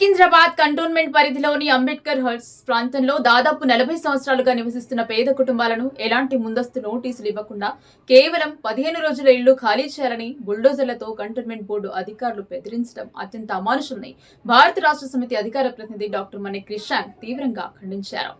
Secunderabad cantonment పరిధిలోని అంబేద్కర్ హల్స్ ప్రాంతంలో దాదాపు 40 సంవత్సరాలుగా నివసిస్తున్న పేద కుటుంబాలను ఎలాంటి ముందస్తు నోటీసులు ఇవ్వకుండా కేవలం 15 రోజుల ఇళ్లు ఖాళీ చేయాలని బుల్డోజర్లతో కంటోన్మెంట్ బోర్డు అధికారులు బెదిరించడం అత్యంత అమానుషమని భారత రాష్ట్ర సమితి అధికార ప్రతినిధి డాక్టర్ మణి క్రిషాంక్ తీవ్రంగా ఖండించారు.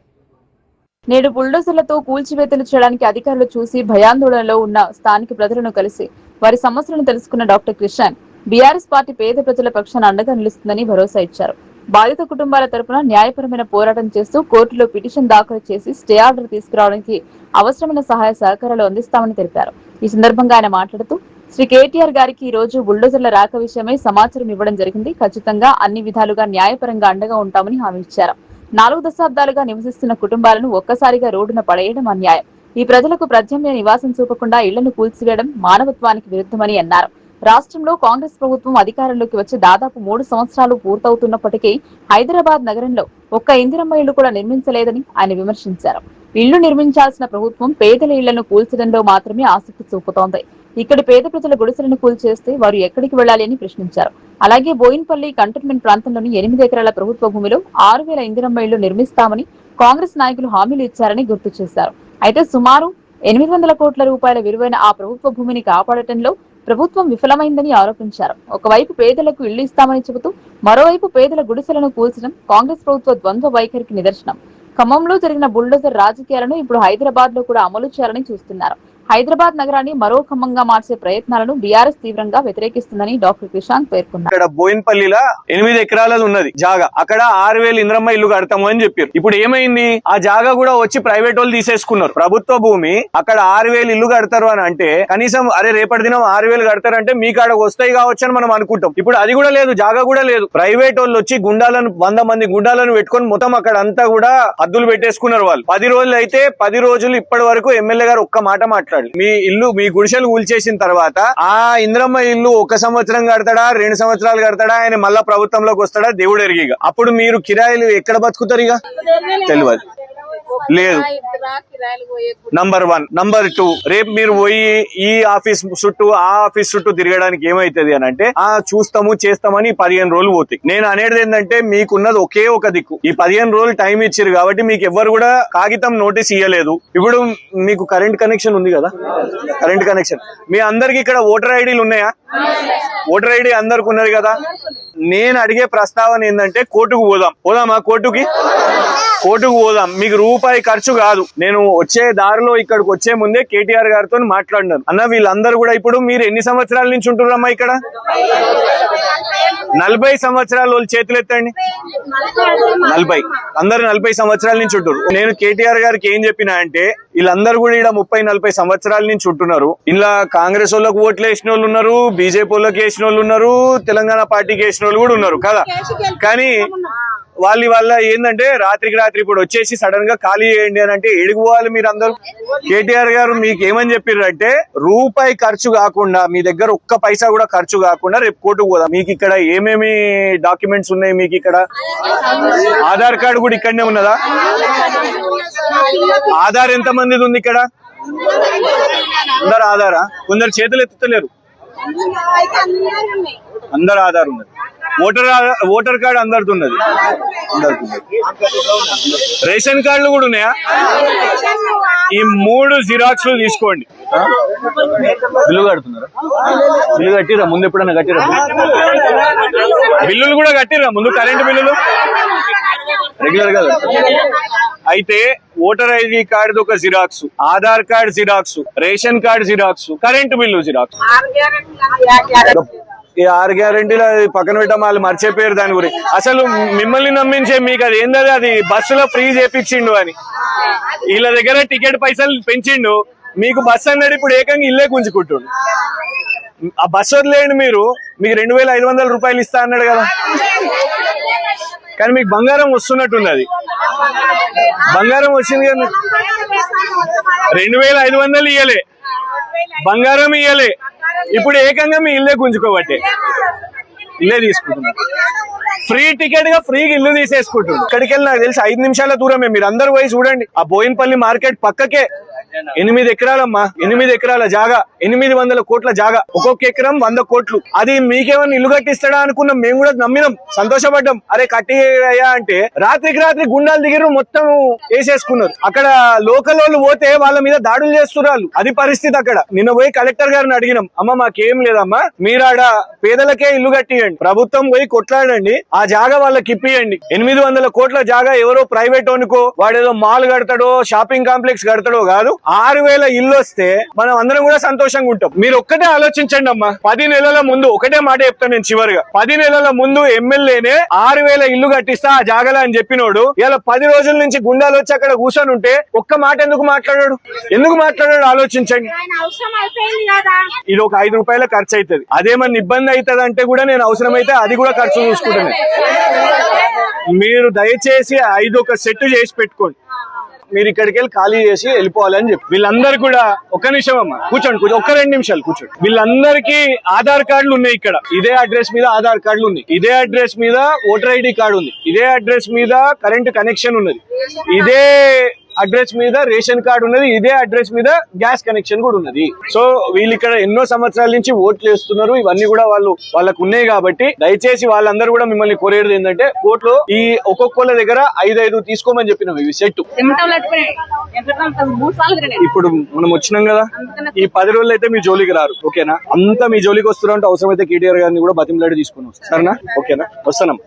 నేడు బుల్డోజర్లతో కూల్చివేతలు చేయడానికి అధికారులు చూసి భయాందోళనలో ఉన్న స్థానిక ప్రజలను కలిసి వారి సమస్యలను తెలుసుకున్న డాక్టర్ క్రిషాంక్ బీఆర్ఎస్ పార్టీ పేద ప్రజల పక్షాన అండగా నిలుస్తుందని భరోసా ఇచ్చారు. బాధిత కుటుంబాల తరపున న్యాయపరమైన పోరాటం చేస్తూ కోర్టులో పిటిషన్ దాఖలు చేసి స్టే ఆర్డర్ తీసుకురావడానికి అవసరమైన సహాయ సహకారాలు అందిస్తామని తెలిపారు. ఈ సందర్భంగా ఆయన మాట్లాడుతూ శ్రీ కేటీఆర్ గారికి ఈ రోజు బుల్డోజర్ల రాక విషయమై సమాచారం ఇవ్వడం జరిగింది. ఖచ్చితంగా అన్ని విధాలుగా న్యాయపరంగా అండగా ఉంటామని హామీ ఇచ్చారు. 4 దశాబ్దాలుగా నివసిస్తున్న కుటుంబాలను ఒక్కసారిగా రోడ్డున పడేయడం అన్యాయం. ఈ ప్రజలకు ప్రత్యామ్నాయ నివాసం చూపకుండా ఇళ్లను కూల్చివేయడం మానవత్వానికి విరుద్ధమని అన్నారు. రాష్ట్రంలో కాంగ్రెస్ ప్రభుత్వం అధికారంలోకి వచ్చి దాదాపు 3 సంవత్సరాలు పూర్తవుతున్నప్పటికీ హైదరాబాద్ నగరంలో ఒక్క ఇందిరమ్మ ఇళ్లు కూడా నిర్మించలేదని ఆయన విమర్శించారు. ఇళ్లు నిర్మించాల్సిన ప్రభుత్వం పేదల ఇళ్లను కూల్చడంలో మాత్రమే ఆసక్తి చూపుతోంది. ఇక్కడి పేద ప్రజల గుడిసెలను కూల్చేస్తే వారు ఎక్కడికి వెళ్లాలి అని ప్రశ్నించారు. అలాగే బోయిన్పల్లి కంటోన్మెంట్ ప్రాంతంలోని 8 ఎకరాల ప్రభుత్వ భూమిలో 6000 ఇందిరమ్మ ఇళ్లు నిర్మిస్తామని కాంగ్రెస్ నాయకులు హామీలు ఇచ్చారని గుర్తు చేశారు. అయితే సుమారు 800 కోట్ల రూపాయల విలువైన ఆ ప్రభుత్వ భూమిని కాపాడటంలో ప్రభుత్వం విఫలమైందని ఆరోపించారు. ఒకవైపు పేదలకు ఇళ్లు ఇస్తామని చెబుతూ మరోవైపు పేదల గుడిసెలను కూల్చడం కాంగ్రెస్ ప్రభుత్వ ద్వంద్వ వైఖరికి నిదర్శనం. ఖమ్మంలో జరిగిన బుల్డోజర్ రాజకీయాలను ఇప్పుడు హైదరాబాద్ లో కూడా అమలు చేయాలని చూస్తున్నారు. హైదరాబాద్ నగరాన్ని మరో ఖమ్మంగా మార్చే ప్రయత్నాలను బీఆర్ఎస్ తీవ్రంగా వ్యతిరేకిస్తుందని డాక్టర్ క్రిషాంక్ పేర్కొన్నారు. ఇక్కడ బోయిన్పల్లిలో 8 ఎకరాలది ఉన్నది జాగా, అక్కడ 6000 ఇంద్రమ్మ ఇల్లు కడతాము అని చెప్పారు. ఇప్పుడు ఏమైంది, ఆ జాగా కూడా వచ్చి ప్రైవేట్ వాళ్ళు తీసేసుకున్నారు. ప్రభుత్వ భూమి అక్కడ 6000 ఇల్లు కడతారు అని అంటే కనీసం అరే రేపటి దినం 6000 కడతారు అంటే మీ కాడ వస్తాయి కావచ్చు అని మనం అనుకుంటాం. ఇప్పుడు అది కూడా లేదు, జాగా కూడా లేదు. ప్రైవేట్ వాళ్ళు వచ్చి గుండాలను 100 మంది గుండాలను పెట్టుకొని మొత్తం అక్కడ అంతా కూడా హద్దులు పెట్టేసుకున్నారు. వాళ్ళు 10 రోజులు అయితే 10 రోజులు ఇప్పటి వరకు ఎమ్మెల్యే గారు ఒక్క మాట మాట్లాడారు. మీ ఇల్లు మీ గుడిసెలు కూల్చేసిన తర్వాత ఆ ఇంద్రమ్మ ఇల్లు 1 సంవత్సరం కడతాడా 2 సంవత్సరాలు కడతాడా ఆయన మళ్ళా ప్రభుత్వంలోకి వస్తాడా దేవుడు ఎరిగిగా. అప్పుడు మీరు కిరాయిలు ఎక్కడ బతుకుతారు ఇక తెలియదు లేదు. నంబర్ 1. నంబర్ 2, రేపు మీరు పోయి ఈ ఆఫీస్ చుట్టూ ఆ ఆఫీస్ చుట్టూ తిరగడానికి ఏమైతుంది అని అంటే చూస్తాము చేస్తామని 15 రోజులు పోతాయి. నేను అనేది ఏంటంటే మీకున్నది ఒకే ఒక దిక్కు. ఈ 15 రోజులు టైం ఇచ్చారు కాబట్టి మీకు ఎవ్వరు కూడా కాగితం నోటీస్ ఇవ్వలేదు. ఇప్పుడు మీకు కరెంట్ కనెక్షన్ ఉంది కదా, కరెంట్ కనెక్షన్ మీ అందరికి ఇక్కడ ఓటర్ ఐడీలు ఉన్నాయా? ఓటర్ ఐడి అందరికి ఉన్నది కదా. నేను అడిగే ప్రస్తావన ఏంటంటే కోర్టుకు పోదామా? కోర్టుకు పోదాం. మీకు రూపాయి ఖర్చు కాదు. నేను వచ్చే దారిలో ఇక్కడికి వచ్చే ముందే కేటీఆర్ గారితో మాట్లాడినాను. అన్న వీళ్ళందరూ కూడా ఇప్పుడు మీరు ఎన్ని సంవత్సరాల నుంచి ఉంటున్నారమ్మా ఇక్కడ? 40 సంవత్సరాలు వాళ్ళు చేతులు ఎత్తండి. 40 అందరు 40 సంవత్సరాల నుంచి ఉంటున్నారు. నేను కేటీఆర్ గారికి ఏం చెప్పినా అంటే వీళ్ళందరూ కూడా ఇక్కడ 30-40 సంవత్సరాల నుంచి ఉంటున్నారు. ఇలా కాంగ్రెస్ వాళ్ళకు ఓట్లు వేసిన వాళ్ళు ఉన్నారు, బీజేపీ వాళ్ళకి వేసిన వాళ్ళు ఉన్నారు, తెలంగాణ పార్టీకి వేసిన వాళ్ళు కూడా ఉన్నారు కదా. కానీ వాళ్ళ ఏంటంటే రాత్రికి రాత్రి ఇప్పుడు వచ్చేసి సడన్ గా ఖాళీ చేయండి అని అంటే ఏడికి పోవాలి మీరు అందరూ? కేటీఆర్ గారు మీకు ఏమని చెప్పారంటే రూపాయి ఖర్చు కాకుండా మీ దగ్గర ఒక్క పైసా కూడా ఖర్చు కాకుండా రేపు కోర్టుకు పోదాం. మీకు ఇక్కడ ఏమేమి డాక్యుమెంట్స్ ఉన్నాయి? మీకు ఇక్కడ ఆధార్ కార్డు కూడా ఇక్కడనే ఉన్నదా? ఆధార్ ఎంత మందిది ఉంది ఇక్కడ? అందరు ఆధారా? కొందరు చేతులు ఎత్తుతలేరు. అందరు ఆధార్ ఉన్నది. ఓటర్ కార్డు అందరిది ఉన్నది. రేషన్ కార్డులు కూడా ఉన్నాయా? ఈ 3 జిరాక్స్లు తీసుకోండి. బిల్లు కడుతున్నారా? బిల్లు కట్టిరా? ముందు ఎప్పుడన్నా కట్టిరా? బిల్లులు కూడా కట్టిరా ముందు? కరెంటు బిల్లులు రెగ్యులర్ గా. అయితే ఓటర్ ఐడి కార్డు ఒక xerox, Aadhaar card xerox, ration card xerox, current bill xerox. ఈ 6 గ్యారెంటీలు పక్కన పెట్టాం. వాళ్ళు మర్చిపోయారు దాని గురించి. అసలు మిమ్మల్ని నమ్మించే మీకు అది ఏంటది, అది బస్సులో ఫ్రీ చేపించిండు అని వీళ్ళ దగ్గర టికెట్ పైసలు పెంచిండు. మీకు బస్సు అన్నాడు, ఇప్పుడు ఏకంగా ఇల్లే గుంజుకుంటుండు. ఆ బస్సు వదిలేయండి, మీకు 2500 రూపాయలు ఇస్తా అన్నాడు కదా. కానీ మీకు బంగారం వస్తున్నట్టుంది. అది బంగారం వచ్చింది కదా. 2500 ఇయ్యలే, బంగారం ఇయ్యలే. ఇప్పుడు ఏకంగా మీ ఇల్లే గుంజుకోబట్టే ఇల్లే తీసుకుంటున్నారు. ఫ్రీ టికెట్ గా ఫ్రీగా ఇల్లు తీసేసుకుంటున్నారు. ఇక్కడికి వెళ్ళి నాకు తెలిసి 5 నిమిషాల దూరమే. మీరు అందరు పోయి చూడండి. ఆ బోయిన్పల్లి మార్కెట్ పక్కకే 8 ఎకరాలమ్మా, 8 ఎకరాల జాగా, 800 కోట్ల జాగా, ఒక్కొక్క ఎకరం 100 కోట్లు. అది మీకేమన్నా ఇల్లు కట్టిస్తాడా అనుకున్నాం, మేము కూడా నమ్మినాం, సంతోషపడ్డాం. అరే కట్టియ్యా అంటే రాత్రికి రాత్రి గుండాలు దిగిరు, మొత్తం వేసేసుకున్నారు. అక్కడ లోకల్ వాళ్ళు పోతే వాళ్ళ మీద దాడులు చేస్తున్నారు. అది పరిస్థితి అక్కడ. నిన్న పోయి కలెక్టర్ గారిని అడిగినాం, అమ్మ మాకేం లేదమ్మా, మీరాడ పేదలకే ఇల్లు కట్టియండి, ప్రభుత్వం పోయి కొట్లాడండి, ఆ జాగా వాళ్ళకి ఇప్పియండి. 800 కోట్ల జాగా ఎవరో ప్రైవేట్ ఓనుకో, వాడేదో మాల్ కడతాడో షాపింగ్ కాంప్లెక్స్ కడతాడో కాదు. 6000 ఇల్లు వస్తే మనం అందరం కూడా సంతోషంగా ఉంటాం. మీరు ఒక్కటే ఆలోచించండి అమ్మా, 10 నెలల ముందు ఒకటే మాట చెప్తాను నేను చివరిగా, 10 నెలల ముందు ఎమ్మెల్యేనే 6000 ఇల్లు కట్టిస్తా ఆ జాగలా అని చెప్పినోడు ఇలా 10 రోజుల నుంచి గుండాలు వచ్చి అక్కడ కూర్చొని ఉంటే ఒక్క మాట ఎందుకు మాట్లాడాడు ఆలోచించండి. ఇది ఒక 5 రూపాయల ఖర్చు అవుతుంది. అదేమన్నా ఇబ్బంది అవుతుంది అంటే కూడా నేను అవసరమైతే అది కూడా ఖర్చు చూసుకుంటాను. మీరు దయచేసి 5 ఒక సెట్ చేసి పెట్టుకోండి. మీరు ఇక్కడికి వెళ్ళి ఖాళీ చేసి వెళ్ళిపోవాలని చెప్పి వీళ్ళందరూ కూడా, ఒక్క నిమిషం అమ్మా కూర్చోండి, ఒక్క 2 నిమిషాలు కూర్చోండి. వీళ్ళందరికీ ఆధార్ కార్డులు ఉన్నాయి ఇక్కడ, ఇదే అడ్రస్ మీద ఆధార్ కార్డులు ఉన్నాయి, ఇదే అడ్రస్ మీద ఓటర్ ఐడి కార్డు ఉంది, ఇదే అడ్రస్ మీద కరెంట్ కనెక్షన్ ఉన్నది, ఇదే అడ్రస్ మీద రేషన్ కార్డు ఉన్నది, ఇదే అడ్రస్ మీద గ్యాస్ కనెక్షన్ కూడా ఉన్నది. సో వీళ్ళు ఇక్కడ ఎన్నో సంవత్సరాల నుంచి ఓట్లు వేస్తున్నారు. ఇవన్నీ కూడా వాళ్ళకు ఉన్నాయి కాబట్టి దయచేసి వాళ్ళందరూ కూడా మిమ్మల్ని కోరేది ఏంటంటే, కోర్టులో ఈ ఒక్కొక్కళ్ళ దగ్గర 5 తీసుకోమని చెప్పినాం. ఇవి సెట్ ఇప్పుడు మనం వచ్చినాం కదా, ఈ 10 రోజులు అయితే మీ జోలికి రారు, ఓకేనా? అంతా మీ జోలికి వస్తున్నారు అంటే అవసరమైతే కేటీఆర్ గారిని కూడా బతిమలాడి తీసుకుని వస్తాం, సరేనా? ఓకేనా? వస్తున్నాం.